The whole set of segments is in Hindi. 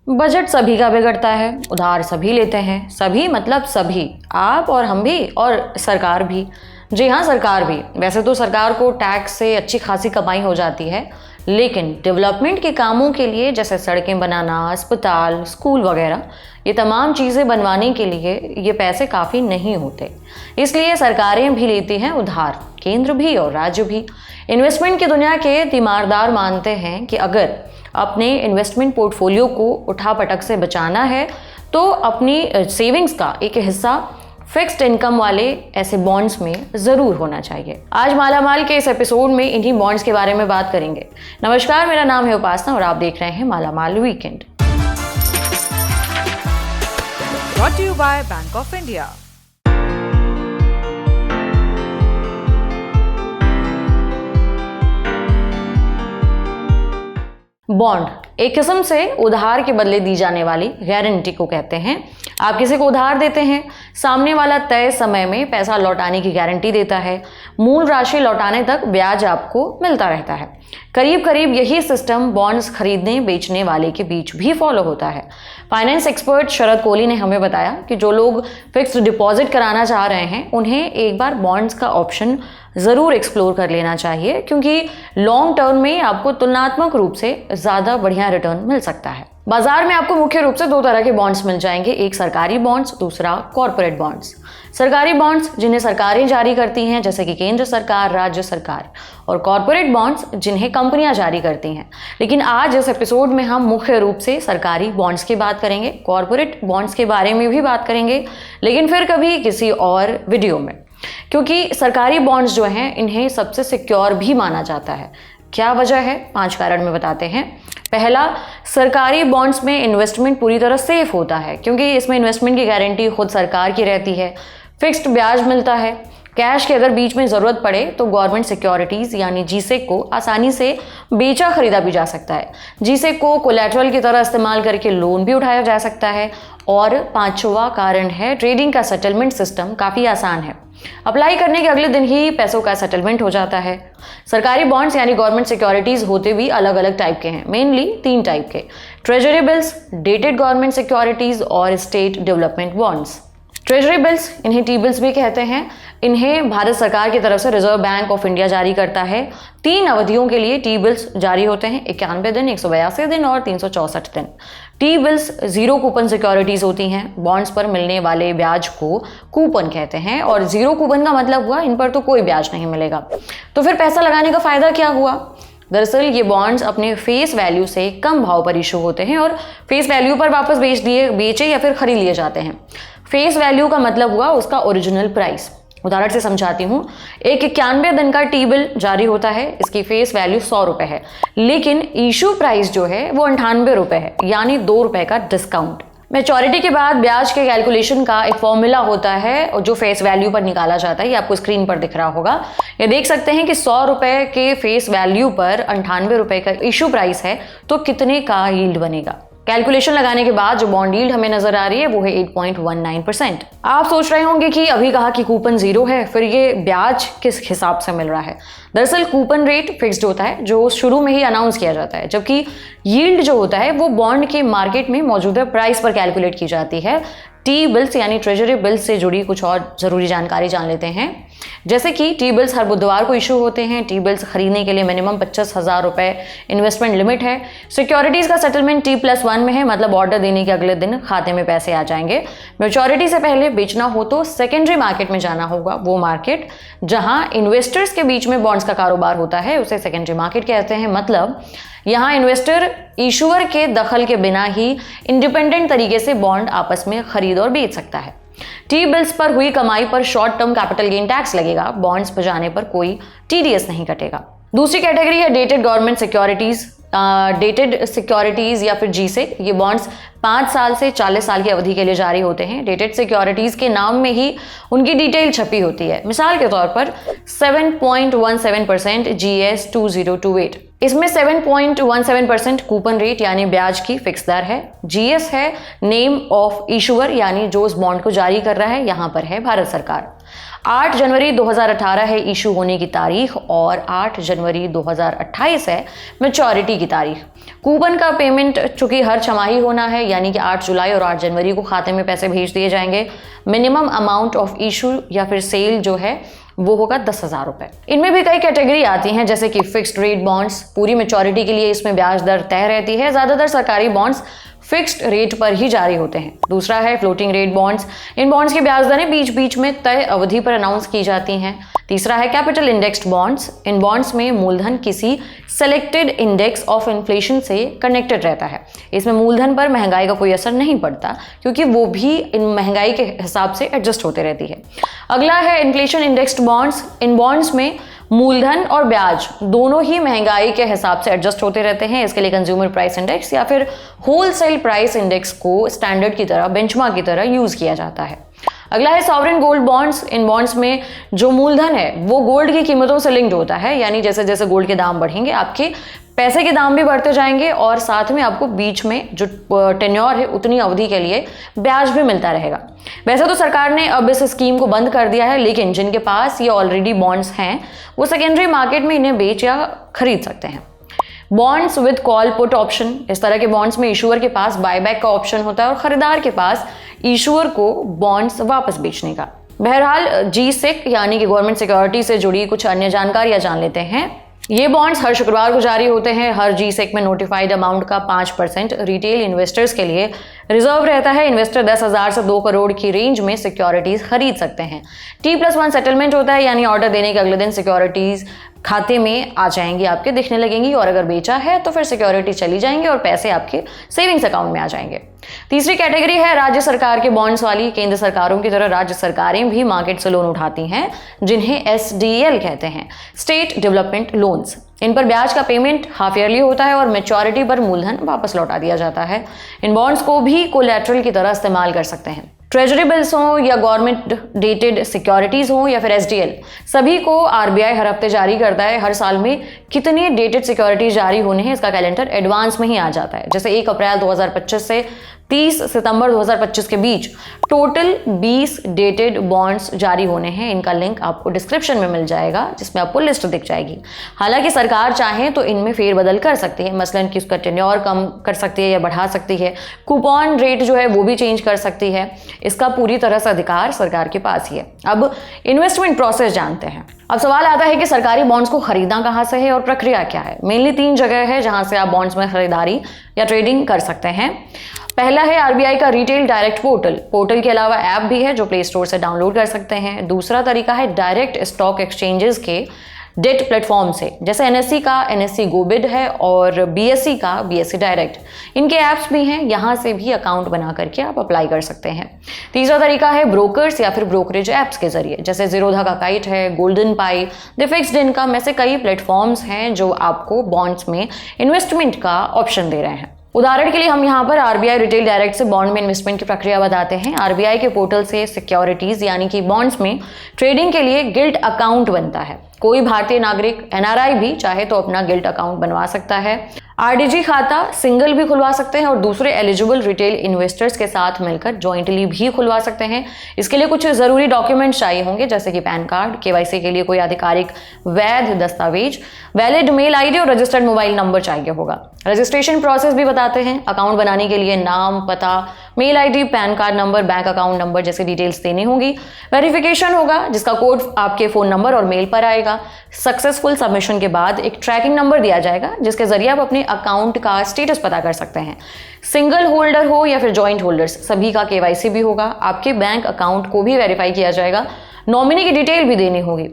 बजट सभी का बिगड़ता है, उधार सभी लेते हैं। सभी मतलब सभी, आप और हम भी और सरकार भी। जी हाँ, सरकार भी। वैसे तो सरकार को टैक्स से अच्छी खासी कमाई हो जाती है, लेकिन डेवलपमेंट के कामों के लिए जैसे सड़कें बनाना, अस्पताल, स्कूल वगैरह, ये तमाम चीज़ें बनवाने के लिए ये पैसे काफ़ी नहीं होते। इसलिए सरकारें भी लेती हैं उधार, केंद्र भी और राज्य भी। इन्वेस्टमेंट की दुनिया के तीमारदार मानते हैं कि अगर अपने इन्वेस्टमेंट पोर्टफोलियो को उठापटक से बचाना है तो अपनी सेविंग्स का एक हिस्सा फिक्स्ड इनकम वाले ऐसे बॉन्ड्स में ज़रूर होना चाहिए। आज मालामाल के इस एपिसोड में इन्हीं बॉन्ड्स के बारे में बात करेंगे। नमस्कार, मेरा नाम है उपासना और आप देख रहे हैं मालामाल weekend. Brought to you by Bank of India. Bond एक किस्म से उधार के बदले दी जाने वाली गारंटी को कहते हैं। आप किसी को उधार देते हैं, सामने वाला तय समय में पैसा लौटाने की गारंटी देता है। मूल राशि लौटाने तक ब्याज आपको मिलता रहता है। करीब करीब यही सिस्टम बॉन्ड्स खरीदने बेचने वाले के बीच भी फॉलो होता है। फाइनेंस एक्सपर्ट शरद कोहली ने हमें बताया कि जो लोग फिक्स्ड डिपॉजिट कराना चाह रहे हैं उन्हें एक बार बॉन्ड्स का ऑप्शन ज़रूर एक्सप्लोर कर लेना चाहिए, क्योंकि लॉन्ग टर्म में आपको तुलनात्मक रूप से ज़्यादा बढ़िया रिटर्न मिल सकता है। बाजार में आपको मुख्य रूप से दो तरह के बॉन्ड्स मिल जाएंगे, एक सरकारी बॉन्ड्स, दूसरा कॉर्पोरेट बॉन्ड्स। सरकारी बॉन्ड्स जिन्हें सरकारें जारी करती हैं जैसे कि केंद्र सरकार, राज्य सरकार, और कॉर्पोरेट बॉन्ड्स जिन्हें कंपनियां जारी करती हैं। लेकिन आज इस एपिसोड में हम मुख्य रूप से सरकारी बॉन्ड्स की बात करेंगे, कॉर्पोरेट बॉन्ड्स के बारे में भी बात करेंगे, लेकिन फिर कभी किसी और वीडियो में, क्योंकि सरकारी बॉन्ड्स जो हैं इन्हें सबसे सिक्योर भी माना जाता है। क्या वजह है? 5 कारण में बताते हैं। पहला, सरकारी बॉन्ड्स में इन्वेस्टमेंट पूरी तरह सेफ होता है, क्योंकि इसमें इन्वेस्टमेंट की गारंटी खुद सरकार की रहती है। फिक्स्ड ब्याज मिलता है। कैश की अगर बीच में ज़रूरत पड़े तो गवर्नमेंट सिक्योरिटीज़ यानी जीसेक को आसानी से बेचा खरीदा भी जा सकता है। जीसेक को कोलैटरल की तरह इस्तेमाल करके लोन भी उठाया जा सकता है। और 5वां कारण है, ट्रेडिंग का सेटलमेंट सिस्टम काफ़ी आसान है। अप्लाई करने के अगले दिन ही पैसों का सेटलमेंट हो जाता है। सरकारी बॉन्ड्स यानी गवर्नमेंट सिक्योरिटीज़ होते भी अलग अलग टाइप के हैं, मेनली 3 टाइप के: treasury bills, dated government securities और state development bonds. Treasury bills, इन्हें टी बिल्स भी कहते हैं, इन्हें भारत सरकार की तरफ से रिजर्व बैंक ऑफ इंडिया जारी करता है। 3 अवधियों के लिए टी बिल्स जारी होते हैं: 91 दिन, 182 दिन और 364 दिन। टी बिल्स 0 कूपन सिक्योरिटीज होती हैं। बॉन्ड्स पर मिलने वाले ब्याज को कूपन कहते हैं, और 0 कूपन का मतलब हुआ इन पर तो कोई ब्याज नहीं मिलेगा। तो फिर पैसा लगाने का फायदा क्या हुआ? दरअसल ये बॉन्ड्स अपने फेस वैल्यू से कम भाव पर इशू होते हैं और फेस वैल्यू पर वापस बेचे या फिर खरीद लिए जाते हैं। फेस वैल्यू का मतलब हुआ उसका ओरिजिनल प्राइस। उदाहरण से समझाती हूँ। एक 91 दिन का टी बिल जारी होता है, इसकी फेस वैल्यू 100 रुपए है, लेकिन इशू प्राइस जो है वो 98 रुपए है, यानी 2 रुपए का डिस्काउंट। मैच्योरिटी के बाद ब्याज के कैलकुलेशन का एक फॉर्मूला होता है जो फेस वैल्यू पर निकाला जाता है। ये आपको स्क्रीन पर दिख रहा होगा। ये देख सकते हैं कि 100 रुपए के फेस वैल्यू पर 98 रुपए का इशू प्राइस है, तो कितने का यील्ड बनेगा। कैलकुलेशन लगाने के बाद जो बॉन्ड यील्ड हमें नजर आ रही है वो है 8.19%। आप सोच रहे होंगे कि अभी कहा कि कूपन 0 है, फिर ये ब्याज किस हिसाब से मिल रहा है? दरअसल कूपन रेट फिक्स्ड होता है जो शुरू में ही अनाउंस किया जाता है, जबकि यील्ड जो होता है वो बॉन्ड के मार्केट में मौजूदा प्राइस पर कैलकुलेट की जाती है। टी बिल्स यानी ट्रेजरी बिल्स से जुड़ी कुछ और जरूरी जानकारी जान लेते हैं। जैसे कि टी बिल्स हर बुधवार को इशू होते हैं। टी बिल्स खरीदने के लिए मिनिमम 25,000 रुपए इन्वेस्टमेंट लिमिट है। सिक्योरिटीज का सेटलमेंट T+1 में है, मतलब ऑर्डर देने के अगले दिन खाते में पैसे आ जाएंगे। मैच्योरिटी से पहले बेचना हो तो सेकेंडरी मार्केट में जाना होगा। वो मार्केट जहां इन्वेस्टर्स के बीच में बॉन्ड्स का कारोबार होता है उसे सेकेंडरी मार्केट कहते हैं। मतलब यहाँ इन्वेस्टर इशूअर के दखल के बिना ही इंडिपेंडेंट तरीके से बॉन्ड आपस में खरीद और बेच सकता है। टी बिल्स पर हुई कमाई पर short term capital gain tax लगेगा। बॉन्ड्स पर जाने पर कोई TDS नहीं कटेगा। दूसरी कैटेगरी है dated government securities. Dated securities या फिर जीसेक, ये बॉन्ड्स 5 साल से 40 साल की अवधि के लिए जारी होते हैं। डेटेड सिक्योरिटीज के नाम में ही उनकी डिटेल छपी होती है। मिसाल के तौर पर 7.17% GS 2028, इसमें 7.17% कूपन रेट यानी ब्याज की फिक्स दर है। GS है नेम ऑफ इशूअर, यानी जो उस बॉन्ड को जारी कर रहा है, यहां पर है भारत सरकार। 8 जनवरी 2018 है इशू होने की तारीख और 8 जनवरी 2028 है मैच्योरिटी की तारीख। कूपन का पेमेंट चूंकि हर छमाही होना है, यानी कि 8 जुलाई और 8 जनवरी को खाते में पैसे भेज दिए जाएंगे। मिनिमम अमाउंट ऑफ इशू या फिर सेल जो है वो होगा 10,000 रुपए। इनमें भी कई कैटेगरी आती हैं, जैसे कि फिक्स्ड रेट बॉन्ड्स, पूरी मैच्योरिटी के लिए इसमें ब्याज दर तय रहती है। ज्यादातर सरकारी बॉन्ड्स फिक्स्ड रेट पर ही जारी होते हैं। दूसरा है फ्लोटिंग रेट बॉन्ड्स। इन बॉन्ड्स की ब्याज दरें बीच बीच में तय अवधि पर अनाउंस की जाती हैं। तीसरा है कैपिटल इंडेक्स्ड बॉन्ड्स। इन बॉन्ड्स में मूलधन किसी सेलेक्टेड इंडेक्स ऑफ इन्फ्लेशन से कनेक्टेड रहता है। इसमें मूलधन पर महंगाई का कोई असर नहीं पड़ता, क्योंकि वो भी इन महंगाई के हिसाब से एडजस्ट होते रहती है। अगला है इन्फ्लेशन इंडेक्स्ड बॉन्ड्स। इन बॉन्ड्स में मूलधन और ब्याज दोनों ही महंगाई के हिसाब से एडजस्ट होते रहते हैं। इसके लिए कंज्यूमर प्राइस इंडेक्स या फिर होलसेल प्राइस इंडेक्स को स्टैंडर्ड की तरह, बेंचमार्क की तरह यूज किया जाता है। अगला है सॉवरेन गोल्ड बॉन्ड्स। इन बॉन्ड्स में जो मूलधन है वो गोल्ड की कीमतों से लिंक्ड होता है, यानी जैसे जैसे गोल्ड के दाम बढ़ेंगे आपके पैसे के दाम भी बढ़ते जाएंगे और साथ में आपको बीच में जो टेन्योर है उतनी अवधि के लिए ब्याज भी मिलता रहेगा। वैसे तो सरकार ने अब इस स्कीम को बंद कर दिया है, लेकिन जिनके पास ये ऑलरेडी बॉन्ड्स हैं वो सेकेंडरी मार्केट में इन्हें बेच या खरीद सकते हैं। Bonds with call put option. इस तरह के बॉन्ड्स में इशूअर के पास बायबैक का ऑप्शन होता है और खरीदार के पास इशूअर को बॉन्ड्स वापस बेचने का। बहरहाल G-SIC यानी कि गवर्नमेंट सिक्योरिटी से जुड़ी कुछ अन्य जानकारियां जान लेते हैं। ये बॉन्ड्स हर शुक्रवार को जारी होते हैं। हर G-SIC में नोटिफाइड अमाउंट का 5% रिटेल इन्वेस्टर्स के लिए रिजर्व रहता है। इन्वेस्टर 10,000 से 2 करोड़ की रेंज में सिक्योरिटीज खरीद सकते हैं। T+1 सेटलमेंट होता है, यानी ऑर्डर देने के अगले दिन सिक्योरिटीज खाते में आ जाएंगी, आपके दिखने लगेंगी, और अगर बेचा है तो फिर सिक्योरिटी चली जाएंगी और पैसे आपके सेविंग्स अकाउंट में आ जाएंगे। तीसरी कैटेगरी है राज्य सरकार के बॉन्ड्स वाली। केंद्र सरकारों की तरह राज्य सरकारें भी मार्केट से लोन उठाती हैं, जिन्हें SDL कहते हैं, स्टेट डेवलपमेंट लोन्स। इन पर ब्याज का पेमेंट हाफ ईयरली होता है और मैच्योरिटी पर मूलधन वापस लौटा दिया जाता है। इन बॉन्ड्स को भी कोलैटरल की तरह इस्तेमाल कर सकते हैं। ट्रेजरी बिल्स हों या गवर्नमेंट डेटेड सिक्योरिटीज हों या फिर SDL, सभी को RBI हर हफ्ते जारी करता है। हर साल में कितनी डेटेड सिक्योरिटीज जारी होने हैं इसका कैलेंडर एडवांस में ही आ जाता है। जैसे 1 अप्रैल 2025 से 30 सितंबर 2025 के बीच टोटल 20 डेटेड बॉन्ड्स जारी होने हैं। इनका लिंक आपको डिस्क्रिप्शन में मिल जाएगा, जिसमें आपको लिस्ट दिख जाएगी। हालांकि सरकार चाहे तो इनमें फेरबदल कर सकती है, मसलन कि उसका टेन्योर कम कर सकती है या बढ़ा सकती है। कूपन रेट जो है वो भी चेंज कर सकती है। इसका पूरी तरह से अधिकार सरकार के पास ही है। अब इन्वेस्टमेंट प्रोसेस जानते हैं। अब सवाल आता है कि सरकारी बॉन्ड्स को खरीदना कहाँ से है और प्रक्रिया क्या है। मेनली 3 जगह है जहां से आप बॉन्ड्स में खरीदारी या ट्रेडिंग कर सकते हैं। पहला है RBI का रिटेल डायरेक्ट पोर्टल के अलावा ऐप भी है जो प्ले स्टोर से डाउनलोड कर सकते हैं। दूसरा तरीका है डायरेक्ट स्टॉक एक्सचेंजेस के डेट प्लेटफॉर्म से, जैसे NSE का NSE GoBid है और BSE का BSE डायरेक्ट। इनके ऐप्स भी हैं, यहाँ से भी अकाउंट बना करके आप अप्लाई कर सकते हैं। तीसरा तरीका है ब्रोकर्स या फिर ब्रोकरेज ऐप्स के जरिए, जैसे ज़ीरोधा का काइट है, golden pi, the fixed income, ऐसे कई प्लेटफॉर्म्स हैं जो आपको बॉन्ड्स में इन्वेस्टमेंट का ऑप्शन दे रहे हैं। उदाहरण के लिए हम यहाँ पर RBI रिटेल डायरेक्ट से बॉन्ड में इन्वेस्टमेंट की प्रक्रिया बताते हैं। RBI के पोर्टल से सिक्योरिटीज यानी कि बॉन्ड्स में ट्रेडिंग के लिए गिल्ट अकाउंट बनता है। कोई भारतीय नागरिक NRI भी चाहे तो अपना गिल्ट अकाउंट बनवा सकता है। RDG खाता सिंगल भी खुलवा सकते हैं और दूसरे एलिजिबल रिटेल इन्वेस्टर्स के साथ मिलकर जॉइंटली भी खुलवा सकते हैं। इसके लिए कुछ जरूरी डॉक्यूमेंट्स चाहिए होंगे, जैसे कि पैन कार्ड, KYC के लिए कोई आधिकारिक वैध दस्तावेज, वैलिड मेल ID और रजिस्टर्ड मोबाइल नंबर चाहिए होगा। रजिस्ट्रेशन प्रोसेस भी बताते हैं। अकाउंट बनाने के लिए नाम, पता, mail ID, PAN card number, bank account number जैसी डिटेल्स देनी होगी। वेरिफिकेशन होगा जिसका कोड आपके फोन नंबर और मेल पर आएगा। सक्सेसफुल सबमिशन के बाद एक ट्रैकिंग नंबर दिया जाएगा जिसके जरिए आप अपने अकाउंट का स्टेटस पता कर सकते हैं। सिंगल होल्डर हो या फिर जॉइंट होल्डर्स, सभी का KYC भी होगा। आपके बैंक अकाउंट को भी वेरीफाई किया जाएगा। नॉमिनी की डिटेल भी देनी होगी।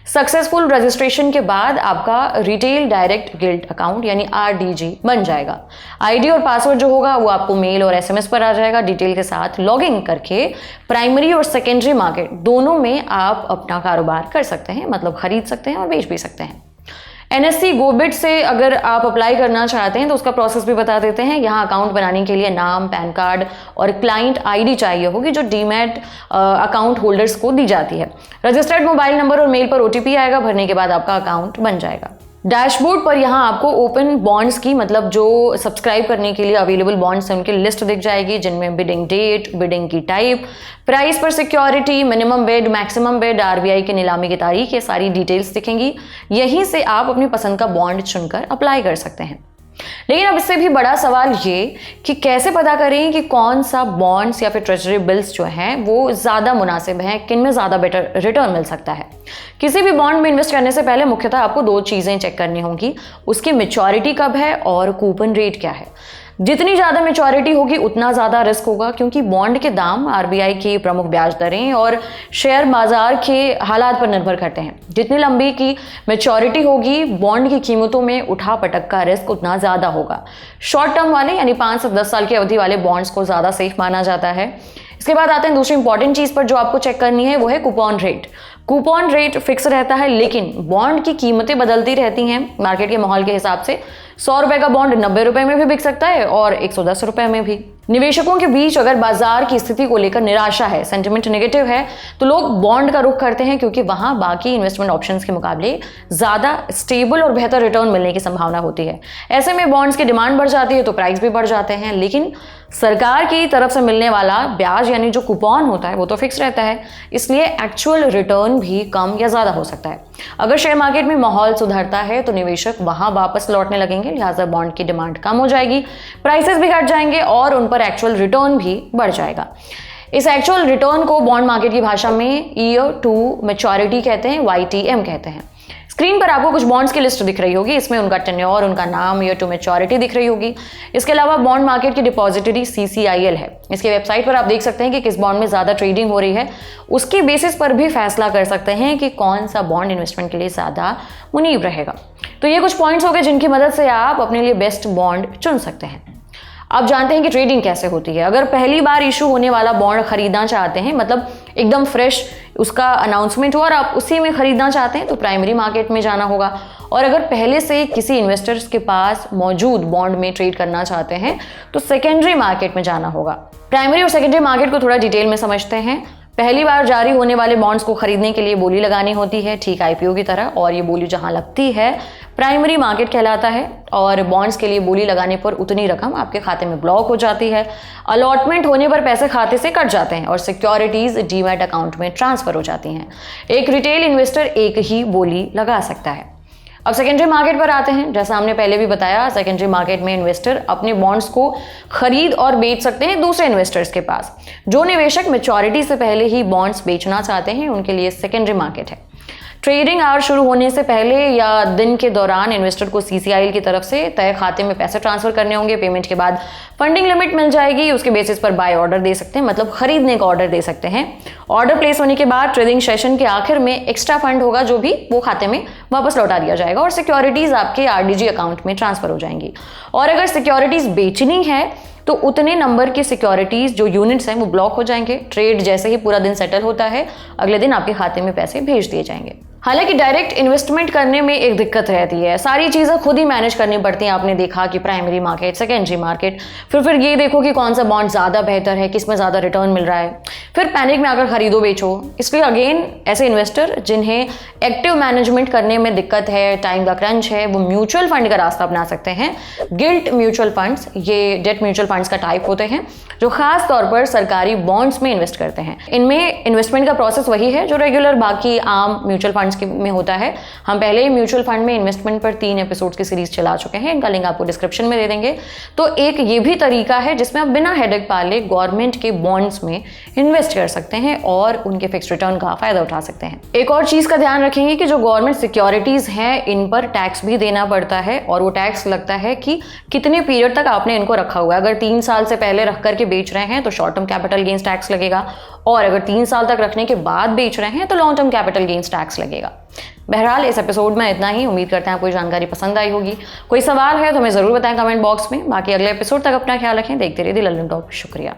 सक्सेसफुल रजिस्ट्रेशन के बाद आपका रिटेल डायरेक्ट गिल्ट अकाउंट यानी RDG बन जाएगा। ID और पासवर्ड जो होगा वो आपको मेल और SMS पर आ जाएगा। डिटेल के साथ लॉगिन करके प्राइमरी और सेकेंडरी मार्केट दोनों में आप अपना कारोबार कर सकते हैं, मतलब खरीद सकते हैं और बेच भी सकते हैं। NSE GoBid से अगर आप अप्लाई करना चाहते हैं तो उसका प्रोसेस भी बता देते हैं। यहाँ अकाउंट बनाने के लिए नाम, पैन कार्ड और क्लाइंट ID चाहिए होगी जो डीमैट अकाउंट होल्डर्स को दी जाती है। रजिस्टर्ड मोबाइल नंबर और मेल पर OTP आएगा। भरने के बाद आपका अकाउंट बन जाएगा। डैशबोर्ड पर यहाँ आपको ओपन बॉन्ड्स की, मतलब जो सब्सक्राइब करने के लिए अवेलेबल बॉन्ड्स हैं उनकी लिस्ट दिख जाएगी, जिनमें बिडिंग डेट, बिडिंग की टाइप, प्राइस पर security, minimum bid, maximum bid, RBI की नीलामी की तारीख, ये सारी डिटेल्स दिखेंगी। यहीं से आप अपनी पसंद का बॉन्ड चुनकर अप्लाई कर सकते हैं। लेकिन अब इससे भी बड़ा सवाल ये कि कैसे पता करें कि कौन सा बॉन्ड्स या फिर ट्रेजरी बिल्स जो हैं वो ज़्यादा मुनासिब हैं, किन में ज़्यादा बेटर रिटर्न मिल सकता है। किसी भी बॉन्ड में इन्वेस्ट करने से पहले मुख्यतः आपको 2 चीज़ें चेक करनी होंगी, उसकी मैच्योरिटी कब है और कूपन रेट क्या है। जितनी ज़्यादा मैच्योरिटी होगी उतना ज़्यादा रिस्क होगा, क्योंकि बॉन्ड के दाम आरबीआई की प्रमुख ब्याज दरें और शेयर बाजार के हालात पर निर्भर करते हैं। जितनी लंबी की मैच्योरिटी होगी, बॉन्ड की कीमतों में उठा पटक का रिस्क उतना ज़्यादा होगा। शॉर्ट टर्म वाले यानी 5 से 10 साल की अवधि वाले बॉन्ड्स को ज़्यादा सेफ माना जाता है। इसके बाद आते हैं दूसरी इंपॉर्टेंट चीज़ पर जो आपको चेक करनी है, वो है coupon rate. Coupon rate fix रहता है, लेकिन बॉन्ड की कीमतें बदलती रहती हैं मार्केट के माहौल के हिसाब से। 100 रुपए का बॉन्ड 90 रुपए में भी बिक सकता है और 110 रुपए में भी। निवेशकों के बीच अगर बाजार की स्थिति को लेकर निराशा है, सेंटिमेंट नेगेटिव है, तो लोग बॉन्ड का रुख करते हैं, क्योंकि वहां बाकी इन्वेस्टमेंट ऑप्शंस के मुकाबले ज्यादा स्टेबल और बेहतर रिटर्न मिलने की संभावना होती है। ऐसे में बॉन्ड्स की डिमांड बढ़ जाती है तो प्राइस भी बढ़ जाते हैं, लेकिन सरकार की तरफ से मिलने वाला ब्याज यानी जो कूपन होता है वो तो फिक्स रहता है, इसलिए एक्चुअल रिटर्न भी कम या ज्यादा हो सकता है। अगर शेयर मार्केट में माहौल सुधरता है तो निवेशक वहां वापस लौटने लगेंगे, लिहाजा बॉन्ड की डिमांड कम हो जाएगी, प्राइसेस भी घट जाएंगे और उन पर एक्चुअल रिटर्न भी बढ़ जाएगा। इस एक्चुअल रिटर्न को बॉन्ड मार्केट की भाषा में ईयर टू मैच्योरिटी कहते हैं, YTM कहते हैं। स्क्रीन पर आपको कुछ बॉन्ड्स की लिस्ट दिख रही होगी, इसमें उनका टेन्योर, उनका नाम, ईयर टू मैच्योरिटी दिख रही होगी। इसके अलावा बॉन्ड मार्केट की डिपॉजिटरी CCIL है। इसके वेबसाइट पर आप देख सकते हैं कि किस बॉन्ड में ज़्यादा ट्रेडिंग हो रही है, उसकी बेसिस पर भी फैसला कर सकते हैं कि कौन सा बॉन्ड इन्वेस्टमेंट के लिए ज़्यादा मुनीब रहेगा। तो ये कुछ पॉइंट्स हो गए जिनकी मदद से आप अपने लिए बेस्ट बॉन्ड चुन सकते हैं। अब जानते हैं कि ट्रेडिंग कैसे होती है। अगर पहली बार इशू होने वाला बॉन्ड खरीदना चाहते हैं, मतलब एकदम फ्रेश उसका अनाउंसमेंट हुआ और आप उसी में खरीदना चाहते हैं, तो प्राइमरी मार्केट में जाना होगा। और अगर पहले से किसी इन्वेस्टर्स के पास मौजूद बॉन्ड में ट्रेड करना चाहते हैं तो सेकेंडरी मार्केट में जाना होगा। प्राइमरी और सेकेंडरी मार्केट को थोड़ा डिटेल में समझते हैं। पहली बार जारी होने वाले बॉन्ड्स को खरीदने के लिए बोली लगानी होती है, ठीक IPO की तरह, और ये बोली जहां लगती है प्राइमरी मार्केट कहलाता है। और बॉन्ड्स के लिए बोली लगाने पर उतनी रकम आपके खाते में ब्लॉक हो जाती है, अलॉटमेंट होने पर पैसे खाते से कट जाते हैं और सिक्योरिटीज डीमैट अकाउंट में ट्रांसफर हो जाती हैं। एक रिटेल इन्वेस्टर एक ही बोली लगा सकता है। अब सेकेंडरी मार्केट पर आते हैं। जैसा हमने पहले भी बताया, सेकेंडरी मार्केट में इन्वेस्टर अपने बॉन्ड्स को खरीद और बेच सकते हैं दूसरे इन्वेस्टर्स के पास। जो निवेशक मैच्योरिटी से पहले ही बॉन्ड्स बेचना चाहते हैं उनके लिए सेकेंडरी मार्केट है। ट्रेडिंग आवर शुरू होने से पहले या दिन के दौरान इन्वेस्टर को CCIL की तरफ से तय खाते में पैसे ट्रांसफर करने होंगे। पेमेंट के बाद फंडिंग लिमिट मिल जाएगी, उसके बेसिस पर बाय ऑर्डर दे सकते हैं, मतलब खरीदने का ऑर्डर दे सकते हैं। ऑर्डर प्लेस होने के बाद ट्रेडिंग सेशन के आखिर में एक्स्ट्रा फंड होगा, जो भी वो खाते में वापस लौटा दिया जाएगा और सिक्योरिटीज आपके RDG अकाउंट में ट्रांसफर हो जाएंगी। और अगर सिक्योरिटीज बेचनी है तो उतने नंबर की सिक्योरिटीज जो यूनिट्स हैं वो ब्लॉक हो जाएंगे। ट्रेड जैसे ही पूरा दिन सेटल होता है, अगले दिन आपके खाते में पैसे भेज दिए जाएंगे। हालांकि डायरेक्ट इन्वेस्टमेंट करने में एक दिक्कत रहती है, सारी चीज़ें खुद ही मैनेज करनी पड़ती हैं। आपने देखा कि प्राइमरी मार्केट, सेकेंडरी मार्केट, फिर ये देखो कि कौन सा बॉन्ड ज़्यादा बेहतर है, किस में ज़्यादा रिटर्न मिल रहा है, फिर पैनिक में आकर खरीदो बेचो। इसलिए अगेन ऐसे इन्वेस्टर जिन्हें एक्टिव मैनेजमेंट करने में दिक्कत है, टाइम का क्रंच है, वो म्यूचुअल फंड का रास्ता अपना सकते हैं। गिल्ट म्यूचुअल फंड्स, ये डेट म्यूचुअल फंड्स का टाइप होते हैं जो खास तौर पर सरकारी बॉन्ड्स में इन्वेस्ट करते हैं। इनमें इन्वेस्टमेंट का प्रोसेस वही है जो रेगुलर बाकी आम म्यूचुअल फंड्स में होता है। हम पहले ही म्यूचुअल फंड में इन्वेस्टमेंट पर 3 एपिसोड्स की सीरीज चला चुके हैं, इनका लिंक आपको डिस्क्रिप्शन में दे देंगे। तो एक ये भी तरीका है जिसमें आप बिना हेडेक पाले गवर्नमेंट के बॉन्ड्स में इन्वेस्ट कर सकते हैं और उनके फिक्स रिटर्न का फायदा उठा सकते हैं। एक और चीज का ध्यान रखेंगे कि जो गवर्नमेंट सिक्योरिटीज हैं इन पर टैक्स भी देना पड़ता है और वो टैक्स लगता है कि कितने पीरियड तक आपने इनको रखा हुआ है। अगर 3 साल से पहले रख करके बेच रहे हैं तो short term capital gains tax लगेगा, और अगर 3 साल तक रखने के बाद बेच रहे हैं तो long term capital gains tax लगेगा। बहरहाल इस एपिसोड में इतना ही। उम्मीद करते हैं आपको जानकारी पसंद आई होगी। कोई सवाल है तो हमें जरूर बताएं कमेंट बॉक्स में। बाकी अगले एपिसोड तक अपना ख्याल रखें। देखते रहिए द लल्लन टॉप। शुक्रिया।